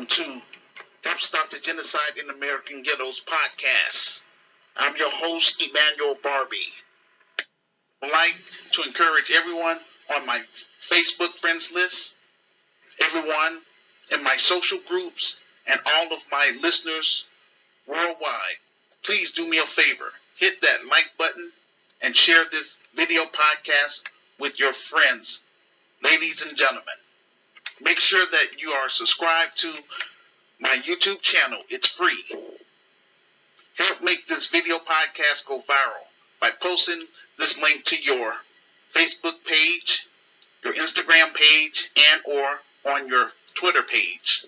welcome to Help Stop the Genocide in American Ghettos podcast. I'm your host, Emmanuel Barbee. I'd like to encourage everyone on my Facebook friends list, everyone in my social groups, and all of my listeners worldwide. Please do me a favor. Hit that like button and share this video podcast with your friends, ladies and gentlemen. Make sure that you are subscribed to my YouTube channel. It's free. Help make this video podcast go viral by posting this link to your Facebook page, your Instagram page, and or on your Twitter page.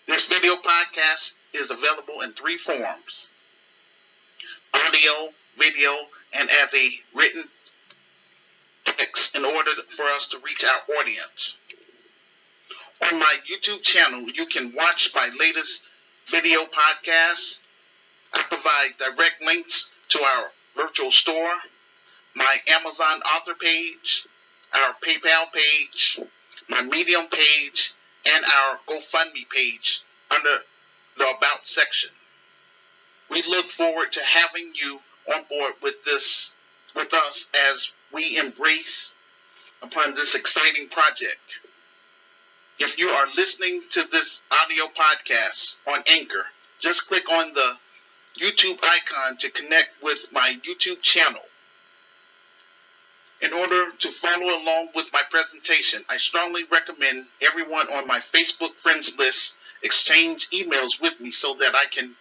This video podcast is available in 3 forms: audio, video, and as a written text in order for us to reach our audience. On my YouTube channel, you can watch my latest video podcasts. I provide direct links to our virtual store, my Amazon author page, our PayPal page, my Medium page, and our GoFundMe page under the About section. We look forward to having you on board with us as we embrace upon this exciting project. If you are listening to this audio podcast on Anchor, just click on the YouTube icon to connect with my YouTube channel. In order to follow along with my presentation, I strongly recommend everyone on my Facebook friends list exchange emails with me so that I can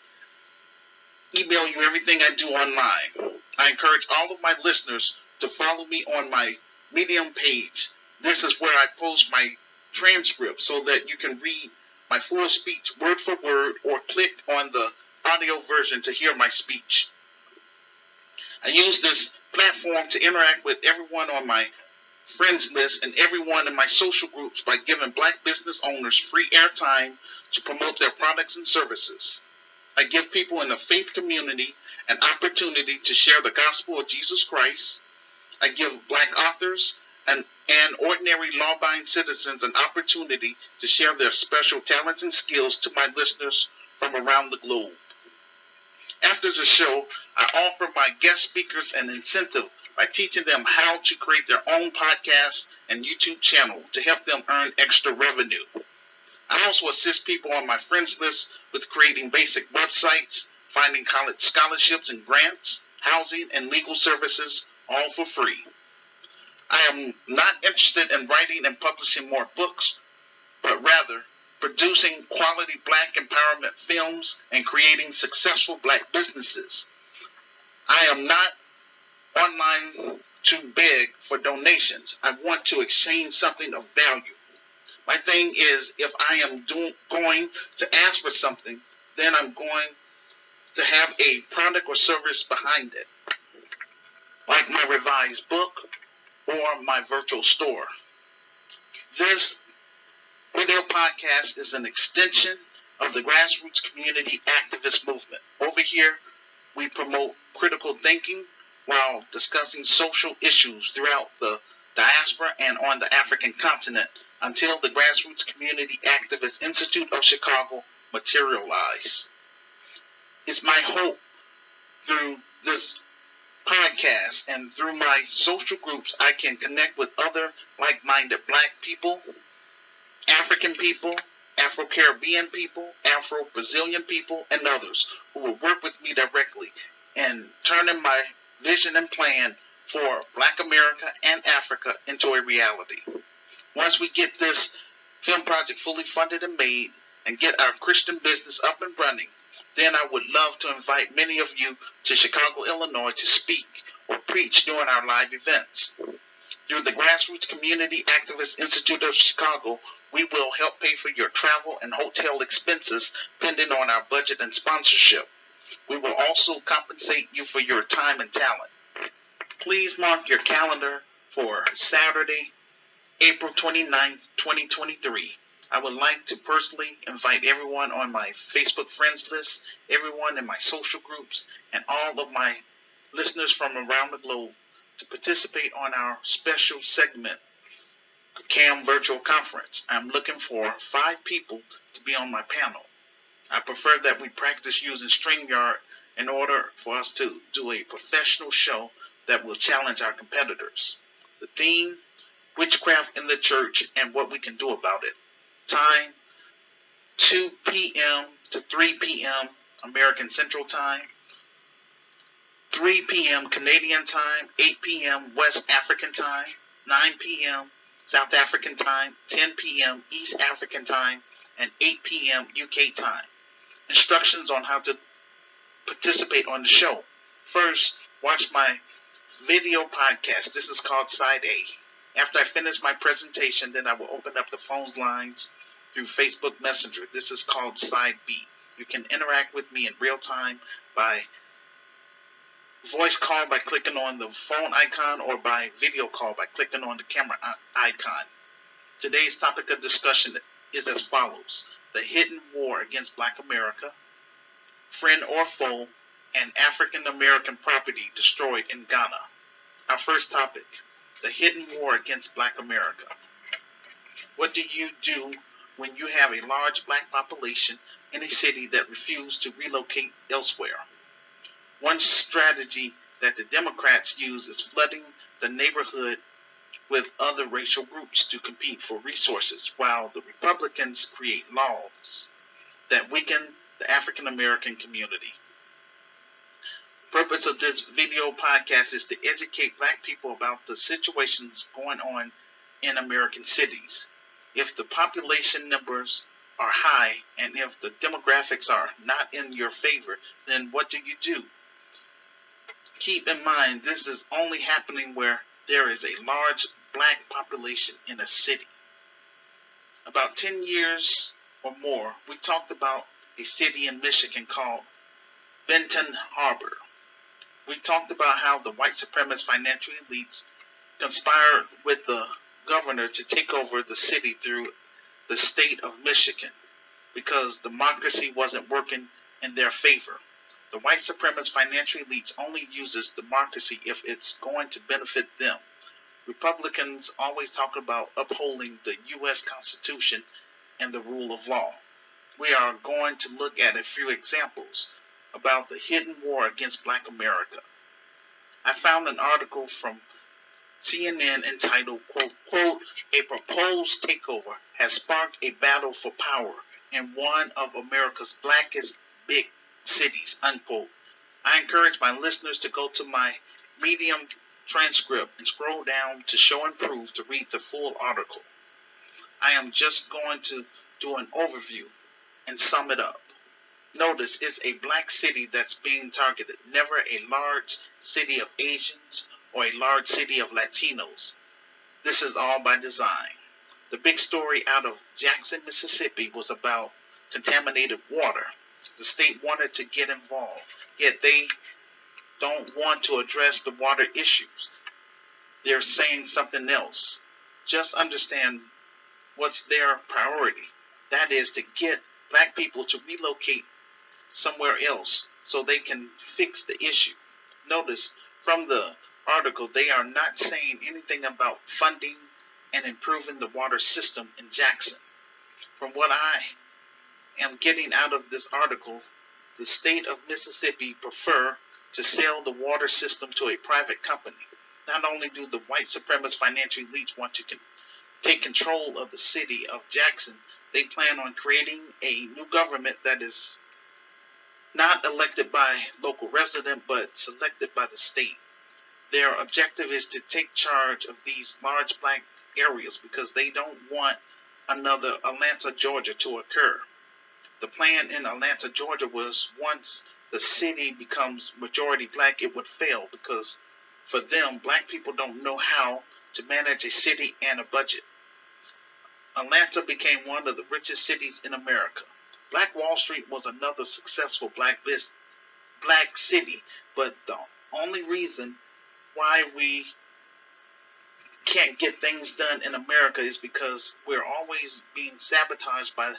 email you everything I do online. I encourage all of my listeners to follow me on my Medium page. This is where I post my transcript so that you can read my full speech word for word or click on the audio version to hear my speech. I use this platform to interact with everyone on my friends list and everyone in my social groups by giving Black business owners free airtime to promote their products and services. I give people in the faith community an opportunity to share the gospel of Jesus Christ. I give Black authors and ordinary law-abiding citizens an opportunity to share their special talents and skills to my listeners from around the globe. After the show, I offer my guest speakers an incentive by teaching them how to create their own podcast and YouTube channel to help them earn extra revenue. I also assist people on my friends list with creating basic websites, finding college scholarships and grants, housing, and legal services, all for free. I am not interested in writing and publishing more books, but rather producing quality Black empowerment films and creating successful Black businesses. I am not online to beg for donations. I want to exchange something of value. My thing is, if I am going to ask for something, then I'm going to have a product or service behind it, like my revised book or my virtual store. This video podcast is an extension of the grassroots community activist movement. Over here, we promote critical thinking while discussing social issues throughout the diaspora and on the African continent until the Grassroots Community Activist Institute of Chicago materialize. It's my hope through this podcast and through my social groups I can connect with other like-minded Black people, African people, Afro-Caribbean people, Afro-Brazilian people, and others who will work with me directly in turning my vision and plan for Black America and Africa into a reality. Once we get this film project fully funded and made and get our Christian business up and running, then I would love to invite many of you to Chicago, Illinois to speak or preach during our live events. Through the Grassroots Community Activist Institute of Chicago, we will help pay for your travel and hotel expenses pending on our budget and sponsorship. We will also compensate you for your time and talent. Please mark your calendar for Saturday, April 29th, 2023. I would like to personally invite everyone on my Facebook friends list, everyone in my social groups, and all of my listeners from around the globe to participate on our special segment CAM virtual conference. I'm looking for 5 people to be on my panel. I prefer that we practice using StreamYard in order for us to do a professional show that will challenge our competitors. The theme, witchcraft in the church and what we can do about it. Time, 2 p.m. to 3 p.m. American Central Time, 3 p.m. Canadian Time, 8 p.m. West African Time, 9 p.m. South African Time, 10 p.m. East African Time, and 8 p.m. UK Time. Instructions on how to participate on the show. First, watch my video podcast. This is called Side A. After I finish my presentation, then I will open up the phone lines through Facebook Messenger. This is called Side B. You can interact with me in real time by voice call by clicking on the phone icon or by video call by clicking on the camera icon. Today's topic of discussion is as follows: the hidden war against Black America, friend or foe, and African American property destroyed in Ghana. Our first topic, the hidden war against Black America. What do you do when you have a large Black population in a city that refuses to relocate elsewhere? One strategy that the Democrats use is flooding the neighborhood with other racial groups to compete for resources, while the Republicans create laws that weaken the African American community. The purpose of this video podcast is to educate Black people about the situations going on in American cities. If the population numbers are high and if the demographics are not in your favor, then what do? Keep in mind, this is only happening where there is a large Black population in a city. About 10 years or more, we talked about a city in Michigan called Benton Harbor. We talked about how the white supremacist financial elites conspired with the governor to take over the city through the state of Michigan because democracy wasn't working in their favor. The white supremacist financial elites only uses democracy if it's going to benefit them. Republicans always talk about upholding the U.S. Constitution and the rule of law. We are going to look at a few examples about the hidden war against Black America. I found an article from CNN entitled, quote, "A proposed takeover has sparked a battle for power in one of America's blackest big cities," unquote. I encourage my listeners to go to my Medium transcript and scroll down to Show and Prove to read the full article. I am just going to do an overview and sum it up. Notice it's a Black city that's being targeted, never a large city of Asians or a large city of Latinos. This is all by design. The big story out of Jackson, Mississippi was about contaminated water. The state wanted to get involved, yet they don't want to address the water issues. They're saying something else. Just understand what's their priority. That is to get Black people to relocate somewhere else so they can fix the issue. Notice from the article, they are not saying anything about funding and improving the water system in Jackson. From what I am getting out of this article, the state of Mississippi prefer to sell the water system to a private company. Not only do the white supremacist financial elites want to take control of the city of Jackson, they plan on creating a new government that is not elected by local resident, but selected by the state. Their objective is to take charge of these large Black areas because they don't want another Atlanta, Georgia to occur. The plan in Atlanta, Georgia was once the city becomes majority Black, it would fail because for them, Black people don't know how to manage a city and a budget. Atlanta became one of the richest cities in America. Black Wall Street was another successful Black city, but the only reason why we can't get things done in America is because we're always being sabotaged by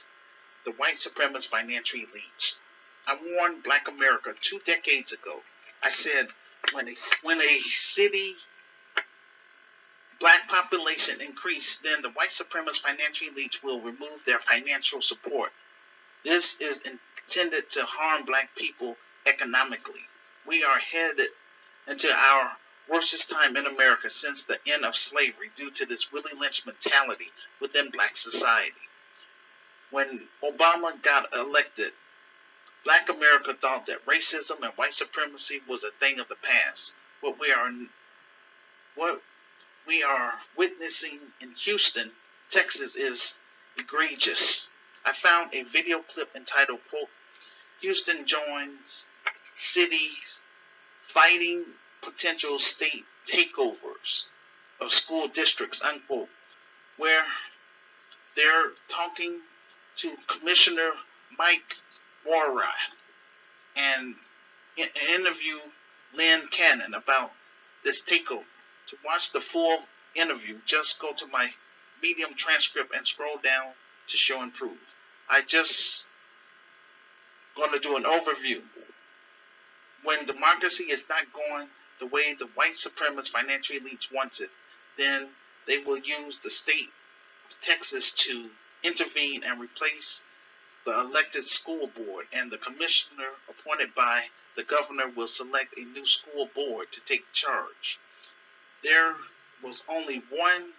the white supremacist financial elites. I warned Black America 2 decades ago. I said, when a city black population increase, then the white supremacist financial elites will remove their financial support. This is intended to harm black people economically. We are headed into our worstest time in America since the end of slavery due to this Willie Lynch mentality within black society. When Obama got elected, black America thought that racism and white supremacy was a thing of the past. What we are witnessing in Houston, Texas is egregious. I found a video clip entitled, quote, Houston joins cities fighting potential state takeovers of school districts, unquote, where they're talking to Commissioner Mike Warrath and interview Lynn Cannon about this takeover. To watch the full interview, just go to my Medium transcript and scroll down to show and prove. I just going to do an overview. When democracy is not going the way the white supremacist financial elites want it, then they will use the state of Texas to intervene and replace the elected school board, and the commissioner appointed by the governor will select a new school board to take charge. There was only one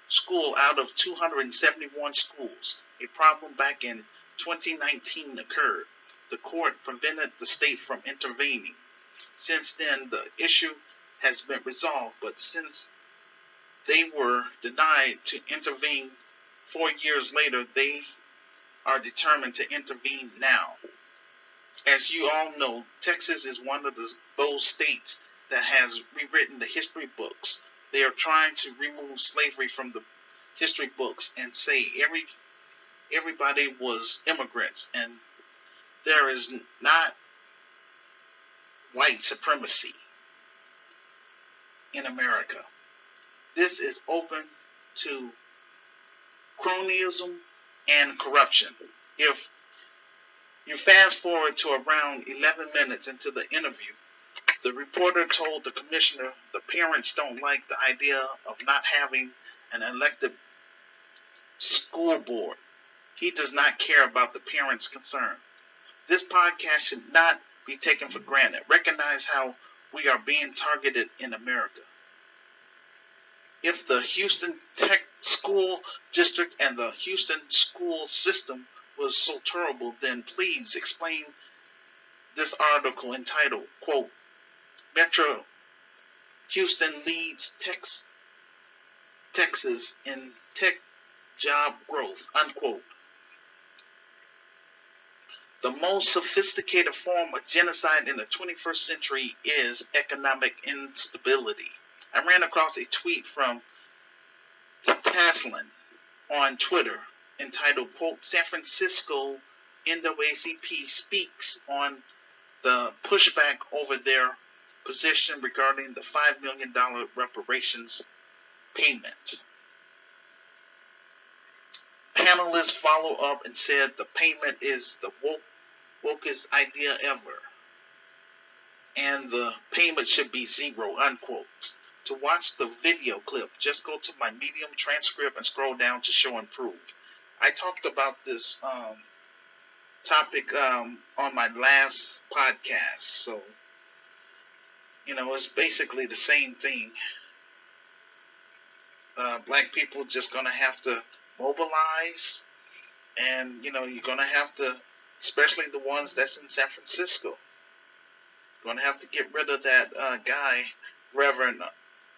school out of 271 schools. A problem back in 2019 occurred. The court prevented the state from intervening. Since then, the issue has been resolved, but since they were denied to intervene 4 years later, they are determined to intervene now. As you all know, Texas is one of those states that has rewritten the history books. They are trying to remove slavery from the history books and say everybody was immigrants, and there is not white supremacy in America. This is open to cronyism and corruption. If you fast forward to around 11 minutes into the interview, the reporter told the commissioner the parents don't like the idea of not having an elected school board. He does not care about the parents' concern. This podcast should not be taken for granted. Recognize how we are being targeted in America. If the Houston Tech School District and the Houston school system was so terrible, then please explain this article entitled, quote, Metro Houston leads Texas in tech job growth, unquote. The most sophisticated form of genocide in the 21st century is economic instability. I ran across a tweet from Taslin on Twitter entitled, quote, San Francisco NAACP speaks on the pushback over their position regarding the $5 million reparations payment. Panelists follow up and said the payment is the wokest idea ever, and the payment should be zero, unquote. To watch the video clip, just go to my Medium transcript and scroll down to show and prove. I talked about this topic on my last podcast, so it's basically the same thing. Black people just gonna have to mobilize, and you're gonna have to, especially the ones that's in San Francisco, gonna have to get rid of that guy, Reverend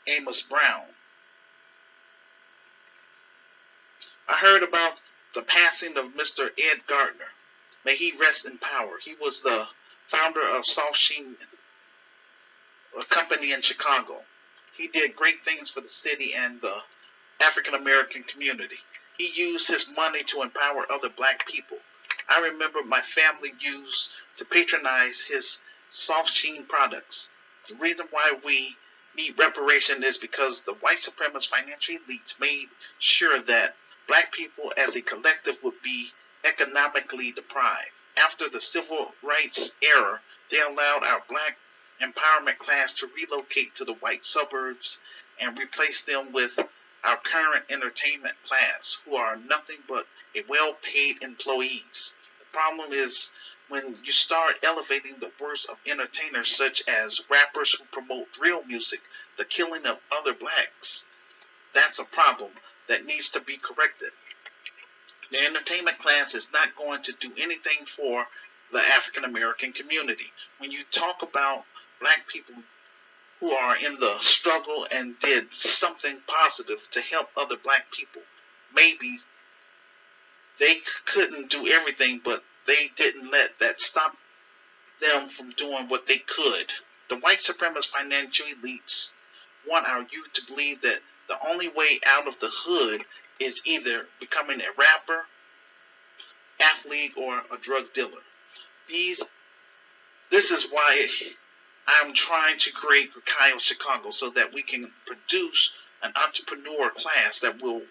Amos Brown. I heard about the passing of Mr. Ed Gardner. May he rest in power. He was the founder of Soft Sheen, a company in Chicago. He did great things for the city and the African American community. He used his money to empower other black people. I remember my family used to patronize his Soft Sheen products. The reason why we need reparation is because the white supremacist financial elites made sure that black people as a collective would be economically deprived. After the civil rights era, they allowed our black empowerment class to relocate to the white suburbs and replace them with our current entertainment class, who are nothing but a well-paid employees. The problem is when you start elevating the worst of entertainers such as rappers who promote drill music, the killing of other blacks. That's a problem that needs to be corrected. The entertainment class is not going to do anything for the African American community. When you talk about black people who are in the struggle and did something positive to help other black people, maybe they couldn't do everything, but they didn't let that stop them from doing what they could. The white supremacist financial elites want our youth to believe that the only way out of the hood is either becoming a rapper, athlete, or a drug dealer. This is why I'm trying to create Kyle Chicago, so that we can produce an entrepreneur class that will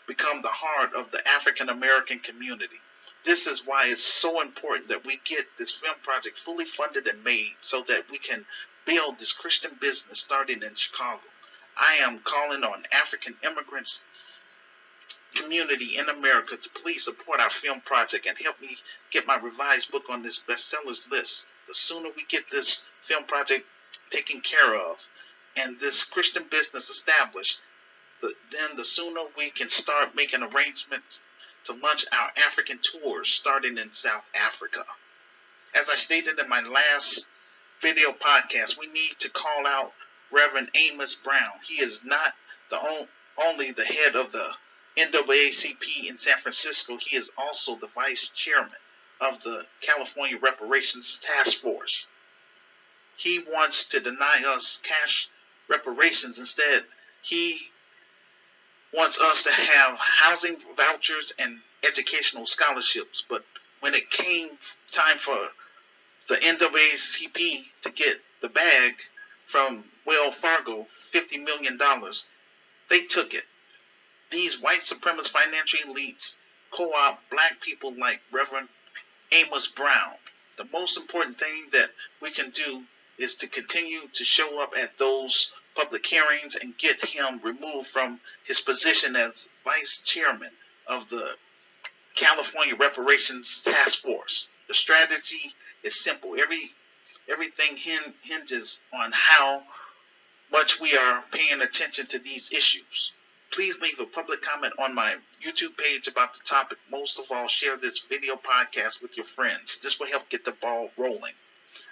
become the heart of the African American community. This is why it's so important that we get this film project fully funded and made so that we can build this Christian business starting in Chicago. I am calling on African immigrants community in America to please support our film project and help me get my revised book on this bestsellers list. The sooner we get this film project taken care of and this Christian business established, then the sooner we can start making arrangements to launch our African tours starting in South Africa. As I stated in my last video podcast, we need to call out Reverend Amos Brown. He is not only the head of the NAACP in San Francisco, he is also the vice chairman of the California Reparations Task Force. He wants to deny us cash reparations. Instead, he wants us to have housing vouchers and educational scholarships. But when it came time for the NAACP to get the bag from Wells Fargo, $50 million, they took it. These white supremacist financial elites co-opt black people like Reverend Amos Brown. The most important thing that we can do is to continue to show up at those public hearings and get him removed from his position as vice chairman of the California Reparations Task Force. The strategy is simple. Everything hinges on how much we are paying attention to these issues. Please leave a public comment on my YouTube page about the topic. Most of all, share this video podcast with your friends. This will help get the ball rolling.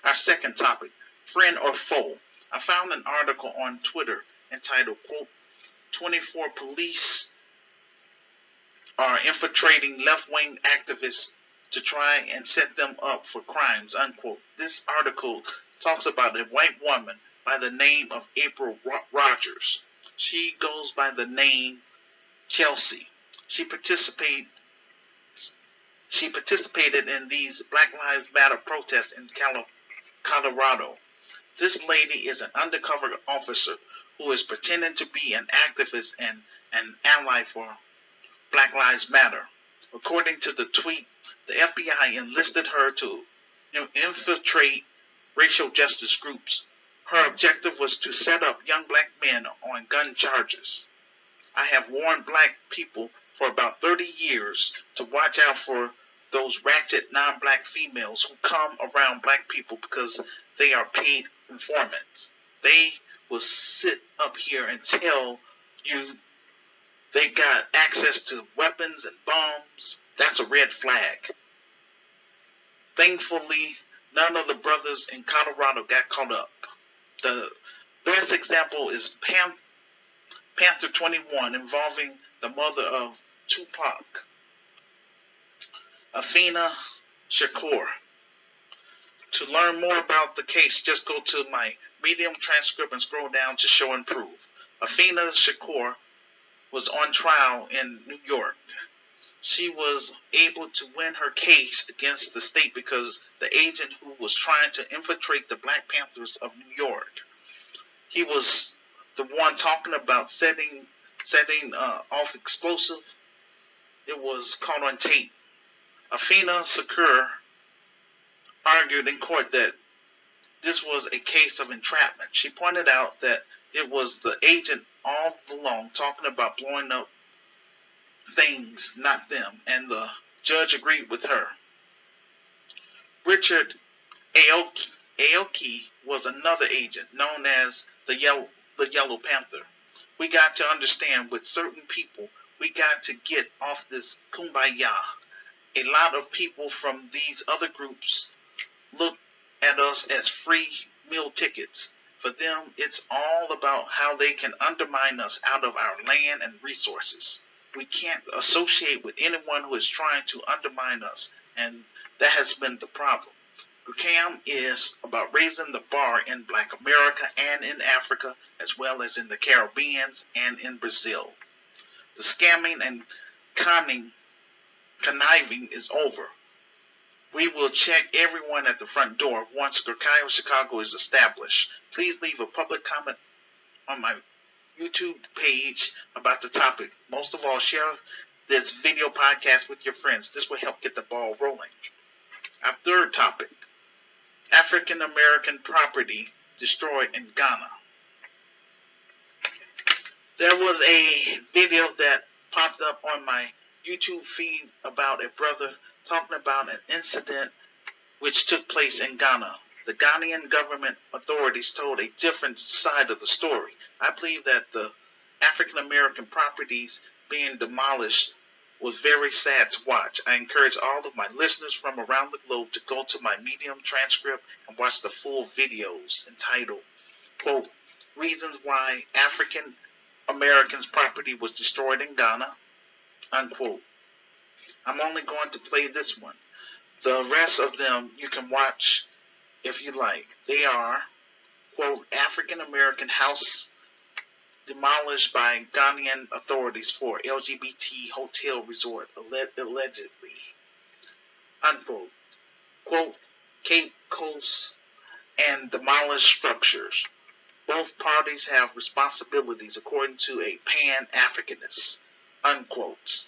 Our second topic, friend or foe. I found an article on Twitter entitled, quote, 24 police are infiltrating left-wing activists to try and set them up for crimes, unquote. This article talks about a white woman by the name of April Rogers. She goes by the name Chelsea. She participated in these Black Lives Matter protests in Colorado. This lady is an undercover officer who is pretending to be an activist and an ally for Black Lives Matter. According to the tweet, the FBI enlisted her to infiltrate racial justice groups. Her objective was to set up young black men on gun charges. I have warned black people for about 30 years to watch out for those ratchet non-black females who come around black people because they are paid informants. They will sit up here and tell you they got access to weapons and bombs. That's a red flag. Thankfully, none of the brothers in Colorado got caught up. The best example is Panther 21, involving the mother of Tupac, Afeni Shakur. To learn more about the case, just go to my Medium transcript and scroll down to Show and Prove. Afeni Shakur was on trial in New York. She was able to win her case against the state because the agent who was trying to infiltrate the Black Panthers of New York, he was the one talking about setting off explosive. It was caught on tape. Afeni Shakur argued in court that this was a case of entrapment. She pointed out that It was the agent all along talking about blowing up things, not them, and the judge agreed with her. Richard Aoki was another agent known as the Yellow Panther. We got to understand with certain people, we got to get off this kumbaya. A lot of people from these other groups look at us as free meal tickets. For them, it's all about how they can undermine us out of our land and resources. We can't associate with anyone who is trying to undermine us, and that has been the problem. GCAM is about raising the bar in Black America and in Africa, as well as in the Caribbean and in Brazil. The scamming and conniving is over. We will check everyone at the front door once Gurkaya Chicago is established. Please leave a public comment on my YouTube page about the topic. Most of all, share this video podcast with your friends. This will help get the ball rolling. Our third topic, African American property destroyed in Ghana. There was a video that popped up on my YouTube feed about a brother talking about an incident which took place in Ghana. The Ghanaian government authorities told a different side of the story. I believe that the African American properties being demolished was very sad to watch. I encourage all of my listeners from around the globe to go to my Medium transcript and watch the full videos entitled, quote, Reasons Why African Americans' Property Was Destroyed in Ghana, unquote. I'm only going to play this one. The rest of them you can watch if you like. They are, quote, African American house demolished by Ghanaian authorities for LGBT hotel resort, allegedly, unquote. Quote, Cape Coast and demolished structures. Both parties have responsibilities according to a Pan-Africanist, unquote.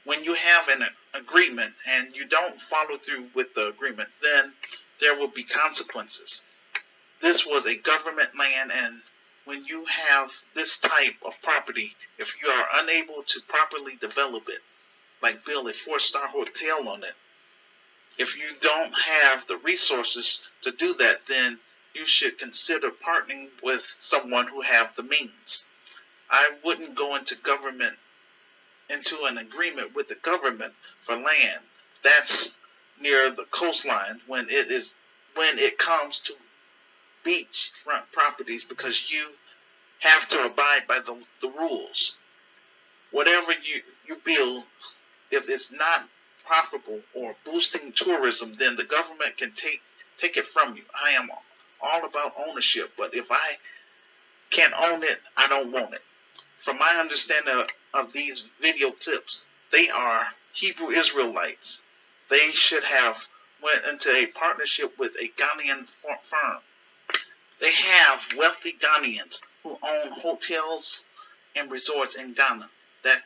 When you have an agreement and you don't follow through with the agreement, then there will be consequences. This was a government land, and when you have this type of property, if you are unable to properly develop it, like build a 4-star hotel on it, if you don't have the resources to do that, then you should consider partnering with someone who have the means. I wouldn't go into an agreement with the government for land that's near the coastline when it comes to beachfront properties, because you have to abide by the rules. Whatever you build, if it's not profitable or boosting tourism, then the government can take it from you. I am all about ownership, but if I can't own it, I don't want it. From my understanding of these video clips, they are Hebrew Israelites. They should have went into a partnership with a Ghanaian firm. They have wealthy Ghanaians who own hotels and resorts in Ghana that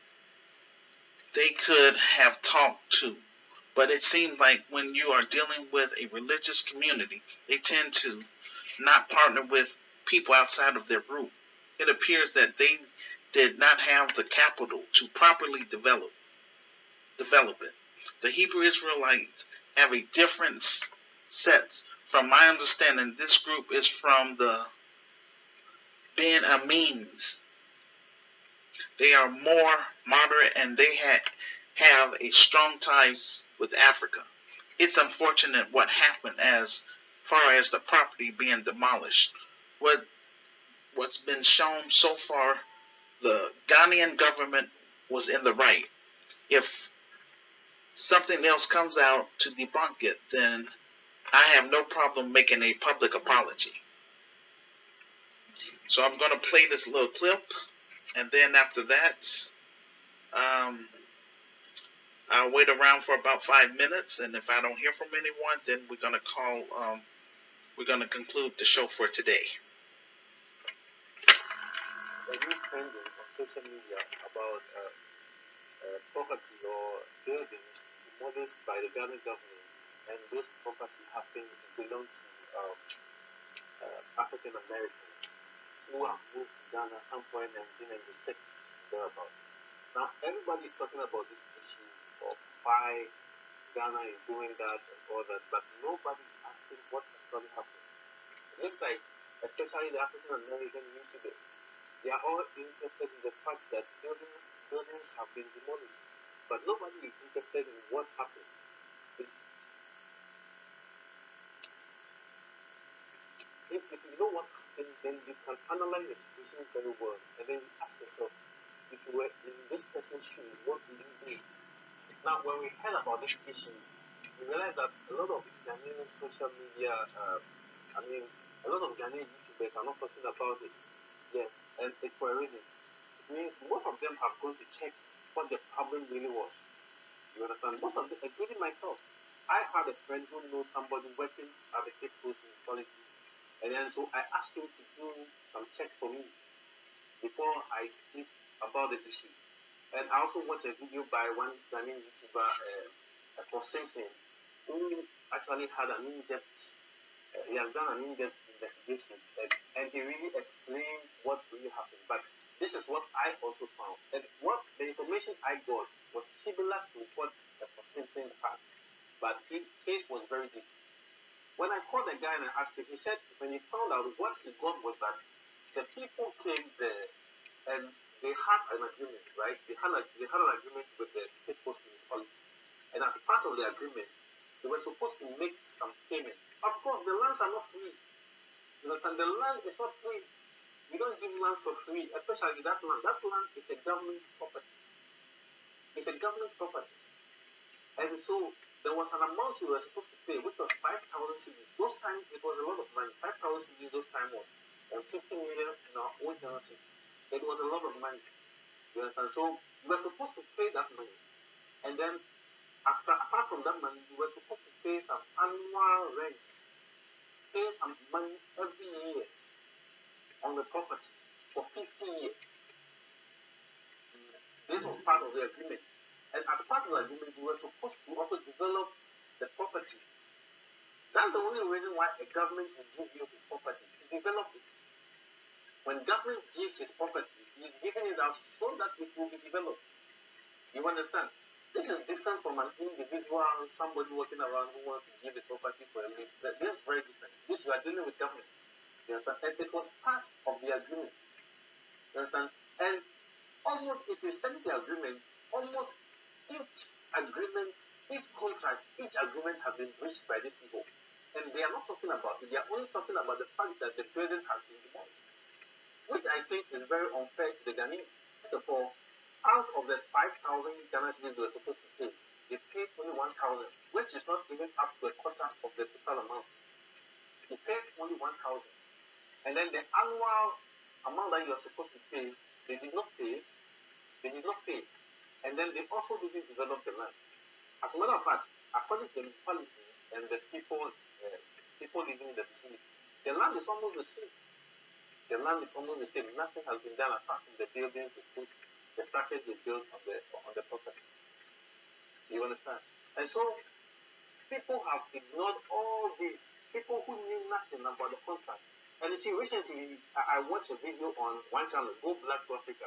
they could have talked to. But it seems like when you are dealing with a religious community, they tend to not partner with people outside of their group. It appears that they did not have the capital to properly develop it. The Hebrew Israelites have a different set. From my understanding, this group is from the Ben Amins. They are more moderate, and they have a strong ties with Africa. It's unfortunate what happened as far as the property being demolished. What's been shown so far, the Ghanaian government was in the right. If something else comes out to debunk it, then I have no problem making a public apology. So I'm going to play this little clip, and then after that, I'll wait around for about 5 minutes, and if I don't hear from anyone, then we're going to conclude the show for today. There is trending on social media about property or buildings demolished by the Ghana government, and this property belongs to African African Americans who have moved to Ghana some point in 1996, thereabout. Now, everybody's talking about this issue of why Ghana is doing that and all that, but nobody's asking what actually happened. It looks like, especially the African American YouTubers, they are all interested in the fact that buildings have been demolished, but nobody is interested in what happened. If you know what happened, then you can analyze the situation very well, and then you ask yourself, if you were in this person's shoes, what would you do? Now, when we heard about this issue, we realized that a lot of Ghanaian social media, a lot of Ghanaian YouTubers are not talking about it. Yes, and it's for a reason. It means most of them have gone to check what the problem really was. You understand? Most of them, including myself. I had a friend who knows somebody working at the Ghettos municipality, and then so I asked him to do some checks for me before I speak about the issue. And I also watched a video by one Ghanaian YouTuber, Simpson, who actually had an in-depth, he has done an in-depth investigation, and he really explained what really happened. But this is what I also found. And what the information I got was similar to what Simpson had, but his case was very deep. When I called the guy and I asked him, he said when he found out, what he got was that the people came there and they had an agreement, right? They had an agreement with the state post municipality. And as part of the agreement, they were supposed to make some payment. Of course, the lands are not free. You understand? The land is not free. You don't give lands for free, especially that land. That land is a government property. It's a government property. And so there was an amount you were supposed to pay, which was 5,000 cedis. Those times, it was a lot of money. 5,000 cedis those times was 50 million in our own currency. It was a lot of money. You understand? So you were supposed to pay that money. And then, apart from that money, you were supposed to pay some annual rent. Pay some money every year on the property for 50 years. This was part of the agreement. And as part of the agreement, you were supposed to also develop the property. That's the only reason why a government will give you his property, to develop it. When government gives his property, he's giving it out so that it will be developed. You understand? This is different from an individual, somebody walking around who wants to give his property for a lease. This is very different. This, you are dealing with government. You understand? And it was part of the agreement. You understand? And almost, if you study the agreement, almost each agreement, each contract, each agreement has been breached by these people. And they are not talking about it. They are only talking about the fact that the building has been demolished, which I think is very unfair to the Ghanaians. First of all, out of the 5,000 Ghana cedis they were supposed to pay, they paid only 1,000, which is not even up to a quarter of the total amount. They paid only 1,000. And then the annual amount that you are supposed to pay, they did not pay. They did not pay. And then they also didn't develop the land. As a matter of fact, according to the municipality and the people living in the vicinity, the land is almost the same. The land is almost the same. Nothing has been done apart from the buildings, the structures they built on the property. You understand? And so people have ignored all these. People who knew nothing about the contract. And you see, recently I watched a video on one channel, Go Black to Africa.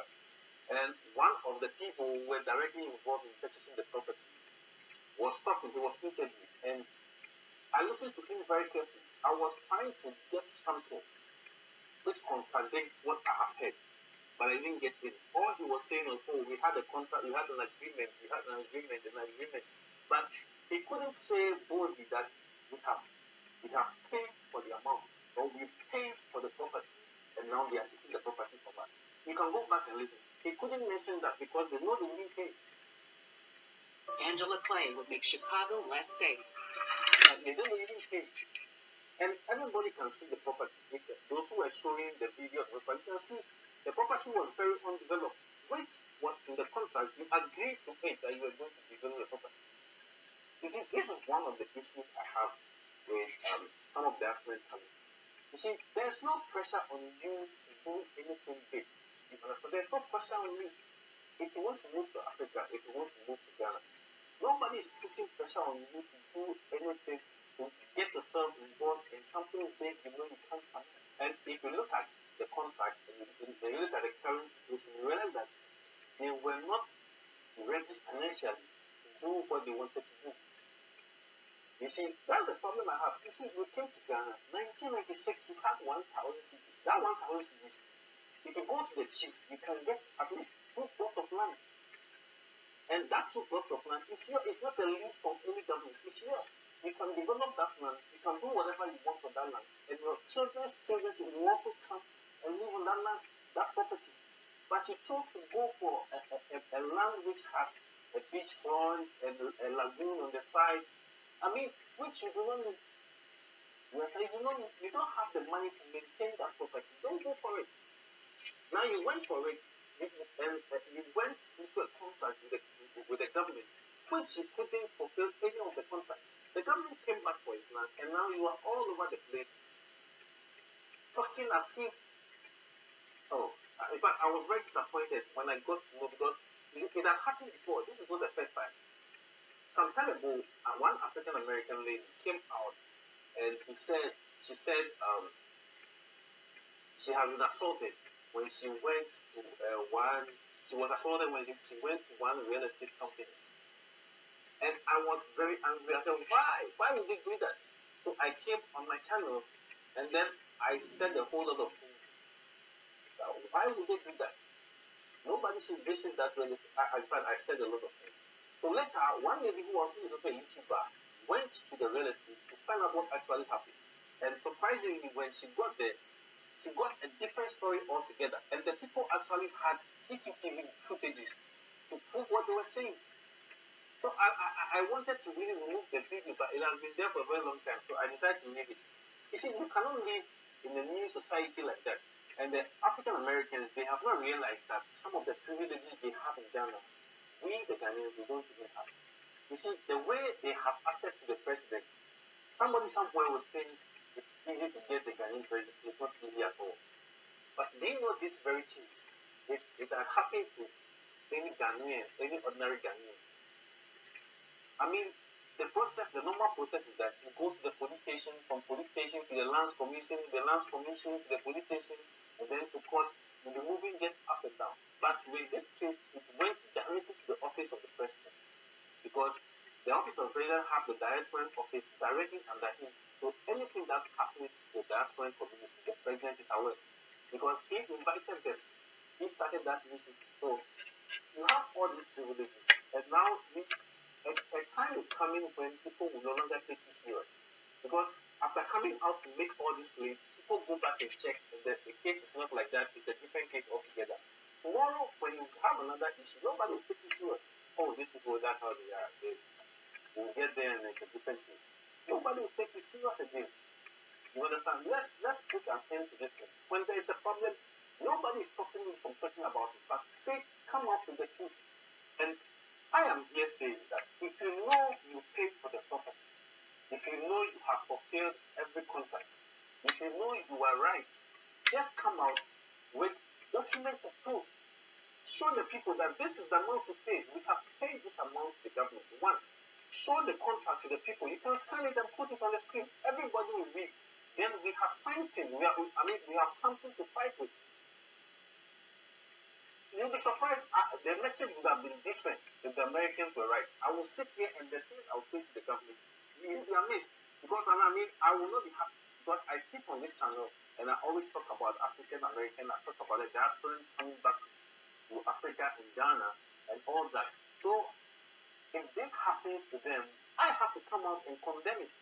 And one of the people who were directly involved in purchasing the property was talking, he was interviewed, and I listened to him very carefully. I was trying to get something which contradicts what I have heard, but I didn't get it. All he was saying was, oh, we had a contract, we had an agreement, but he couldn't say boldly that we have paid for the amount, or we paid for the property, and now they are taking the property from us. You can go back and listen. He couldn't mention that because they know they didn't pay. Angela Clay would make Chicago less safe. They don't even pay. And everybody can see the property. Those who were showing the video of the property, you can see the property was very undeveloped, which was in the contract. You agreed to it that you were going to develop the property. You see, this is one of the issues I have with some of the African talent. You see, there's no pressure on you to do anything big. You understand? There's no pressure on you. If you want to move to Africa, if you want to move to Ghana, nobody is putting pressure on you to do anything to get yourself involved in something big you know you can't finance. And if you look at the contract and you look at the current situation, you realize that they were not ready financially to do what they wanted to do. You see, that's the problem I have. You see, we came to Ghana, 1996, you had 1,000 cities. That 1,000 cities, if you go to the chief, you can get at least 2 plots of land. And that 2 plots of land is yours. It's not a lease from any government. It's yours. You can develop that land. You can do whatever you want on that land. And your children's children will also come and live on that land, that property. But you chose to go for a land which has a beachfront and a lagoon on the side. I mean, which you do not need. You don't have the money to maintain that property. Don't go for it. Now you went for it, and you went into a contract with the government, which you couldn't fulfill any of the contract. The government came back for its land, and now you are all over the place talking as if, in fact, I was very disappointed when I got to know, because it has happened before. This is not the first time. Some time ago, one African American lady came out, and she said she had been assaulted when she went to she was assaulted when she went to one real estate company. And I was very angry. I said, why? Why would they do that? So I came on my channel, and then I said a whole lot of things. Why would they do that? Nobody should visit that real estate. In fact, I said a lot of things. So later, one lady who is also a YouTuber went to the real estate to find out what actually happened. And surprisingly, when she got there, she got a different story altogether. And the people actually had CCTV footages to prove what they were saying. So I wanted to really remove the video, but it has been there for a very long time. So I decided to leave it. You see, you cannot live in a new society like that. And the African Americans, they have not realized that some of the privileges they have in Ghana, we, the Ghanaians, we don't even have. You see, the way they have access to the president, somebody somewhere would think it's easy to get the Ghanaian president. It's not easy at all. But they know this very thing. If it had happened to any Ghanaian, any ordinary Ghanaian, I mean, the normal process is that you go to the police station, from police station to the lands commission to the police station, and then to court. You'll be moving just up and down. But with this case, it went directly to the office of the president, because the office of the president has the diasporan office directly under him. So anything that happens to the diasporan community, the president is aware, because he invited them. He started that mission. So you have all these privileges, and now a time is coming when people will no longer take you serious. Because after coming out to make all these plays, people go back and check, and the case is not like that. It's a different case altogether. Tomorrow, when you have another issue, nobody will take you serious. Oh, these people, that's how they are. They will get there and it's a different case. Nobody will take you serious again. You understand? Let's put an end to this thing. When there is a problem, nobody is stopping you from talking about it. But say, come up with the truth. And I am here saying that if you know you paid for the property, if you know you have fulfilled every contract, if you know you are right, just come out with documents to prove. Show the people that this is the amount we paid. We have paid this amount to the government. One, show the contract to the people. You can scan it and put it on the screen. Everybody will read. Then we have something. We have something to fight with. You'll be surprised. The message would have been different if the Americans were right. I will sit here and the things I will say to the government, you'll be amazed. Because I will not be happy. Because I sit on this channel and I always talk about African American. I talk about the diaspora coming back to Africa and Ghana and all that. So if this happens to them, I have to come out and condemn it.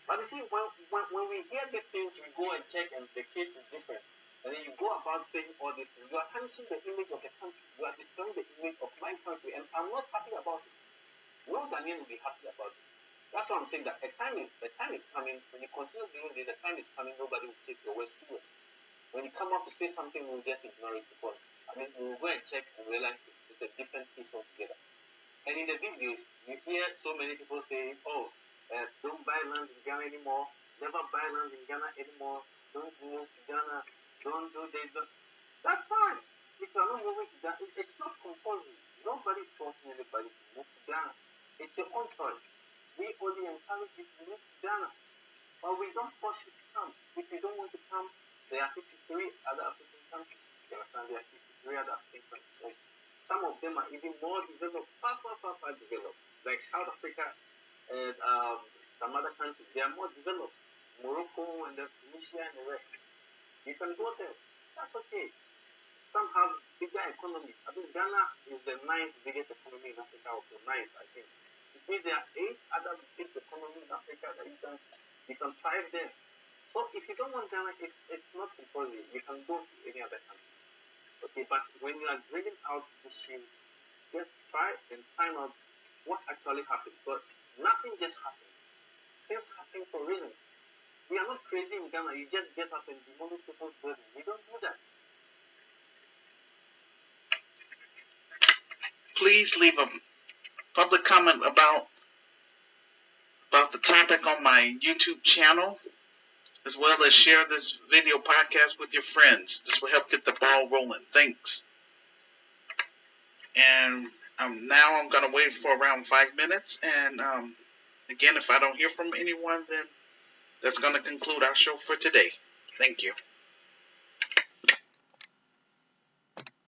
But you see, when we hear these things, we go and check, and the case is different. And then you go about saying all these things. You are tarnishing the image of the country. You are destroying the image of my country. And I'm not happy about it. No Ghanaian will be happy about it. That's why I'm saying that a time is coming. When you continue doing this, a time is coming, nobody will take your words serious. When you come out to say something, we'll just ignore it, because, we will go and check and realize it's a different case altogether. And in the videos, you hear so many people say, don't buy land in Ghana anymore. Never buy land in Ghana anymore. Don't move to Ghana. Don't do this. That's fine. If you're not moving to Ghana, it's not compulsory. Nobody's forcing anybody to move to Ghana. It's your own choice. We only encourage you to move to Ghana. But we don't force you to come. If you don't want to come, there are 53 other African countries. You understand? There are 53 other African countries. So some of them are even more developed, far developed. Like South Africa and some other countries, they are more developed. Morocco and Tunisia and the rest. You can go there. That's okay. Some have bigger economies. I think Ghana is the 9th biggest economy in Africa, or the 9th, I think. It means there are 8 other big economies in Africa that you can thrive there. So if you don't want Ghana, it's not compulsory. You can go to any other country. Okay, but when you are bringing out issues, just try and find out what actually happened. But nothing just happened. Things happen for a reason. We are not crazy in Ghana. You just get up and demolish people's buildings. We don't do that. Please leave a public comment about the topic on my YouTube channel, as well as share this video podcast with your friends. This will help get the ball rolling. Thanks. And now I'm going to wait for around 5 minutes. And again, if I don't hear from anyone, then that's going to conclude our show for today. Thank you.